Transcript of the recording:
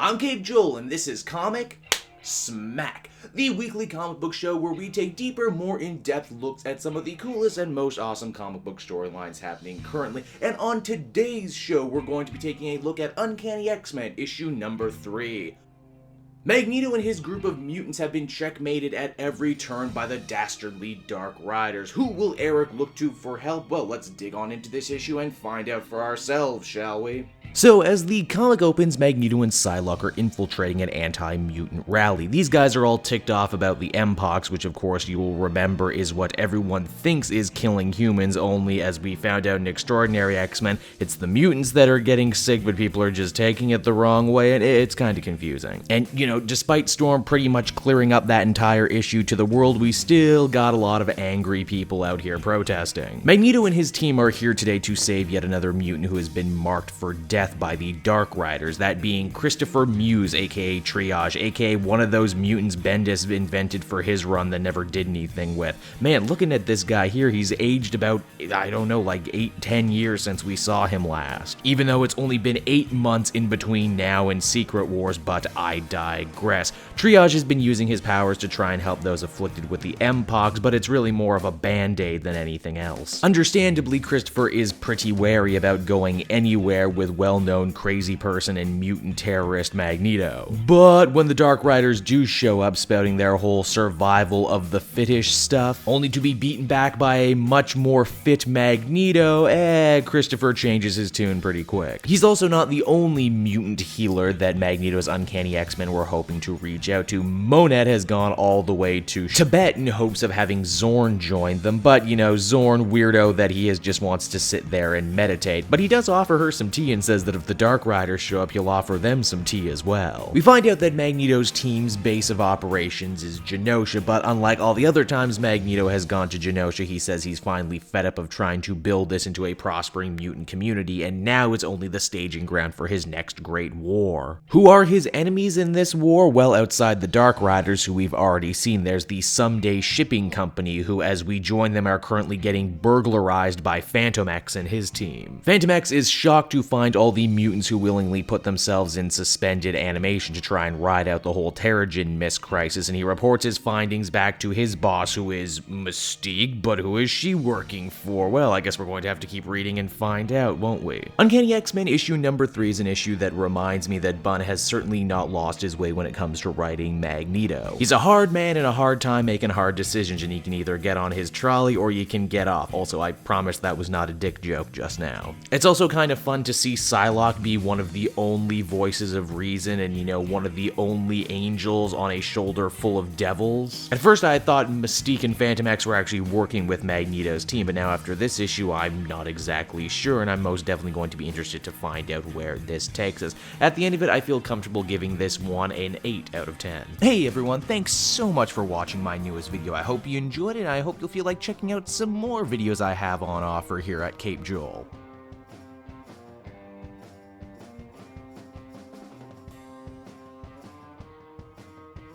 I'm Cape Joel, and this is Comic Smack, the weekly comic book show where we take deeper, more in-depth looks at some of the coolest and most awesome comic book storylines happening currently. And on today's show, we're going to be taking a look at Uncanny X-Men issue number 3. Magneto and his group of mutants have been checkmated at every turn by the dastardly Dark Riders. Who will Eric look to for help? Well, let's dig on into this issue and find out for ourselves, shall we? So, as the comic opens, Magneto and Psylocke are infiltrating an anti-mutant rally. These guys are all ticked off about the Mpox, which of course you will remember is what everyone thinks is killing humans, only as we found out in Extraordinary X-Men, it's the mutants that are getting sick, but people are just taking it the wrong way, and it's kind of confusing. And, you know, despite Storm pretty much clearing up that entire issue to the world, we still got a lot of angry people out here protesting. Magneto and his team are here today to save yet another mutant who has been marked for death by the Dark Riders, that being Christopher Muse, aka Triage, aka one of those mutants Bendis invented for his run that never did anything with. Man, looking at this guy here, he's aged about, I don't know, like 8-10 years since we saw him last. Even though it's only been 8 months in between now and Secret Wars, but I digress. Triage has been using his powers to try and help those afflicted with the Mpox, but it's really more of a band-aid than anything else. Understandably, Christopher is pretty wary about going anywhere with well-known crazy person and mutant terrorist Magneto. But when the Dark Riders do show up spouting their whole survival of the fittish stuff, only to be beaten back by a much more fit Magneto, Christopher changes his tune pretty quick. He's also not the only mutant healer that Magneto's Uncanny X-Men were hoping to reach out to. Monet has gone all the way to Tibet in hopes of having Zorn join them, but you know, Zorn, weirdo that he is, just wants to sit there and meditate. But he does offer her some tea and says that if the Dark Riders show up, he'll offer them some tea as well. We find out that Magneto's team's base of operations is Genosha, but unlike all the other times Magneto has gone to Genosha, he says he's finally fed up of trying to build this into a prospering mutant community, and now it's only the staging ground for his next great war. Who are his enemies in this war? Well, outside the Dark Riders, who we've already seen, there's the Someday Shipping Company, who as we join them are currently getting burglarized by Phantom X and his team. Phantom X is shocked to find all the mutants who willingly put themselves in suspended animation to try and ride out the whole Terrigen Mist crisis, and he reports his findings back to his boss, who is Mystique, but who is she working for? Well, I guess we're going to have to keep reading and find out, won't we? Uncanny X-Men issue number 3 is an issue that reminds me that Bunn has certainly not lost his way when it comes to writing Magneto. He's a hard man and a hard time making hard decisions, and he can either get on his trolley or you can get off. Also, I promise that was not a dick joke just now. It's also kind of fun to see Psylocke be one of the only voices of reason and, you know, one of the only angels on a shoulder full of devils. At first I thought Mystique and Phantom X were actually working with Magneto's team, but now after this issue I'm not exactly sure, and I'm most definitely going to be interested to find out where this takes us. At the end of it, I feel comfortable giving this one an 8 out of 10. Hey everyone, thanks so much for watching my newest video. I hope you enjoyed it, and I hope you'll feel like checking out some more videos I have on offer here at Cape Joel.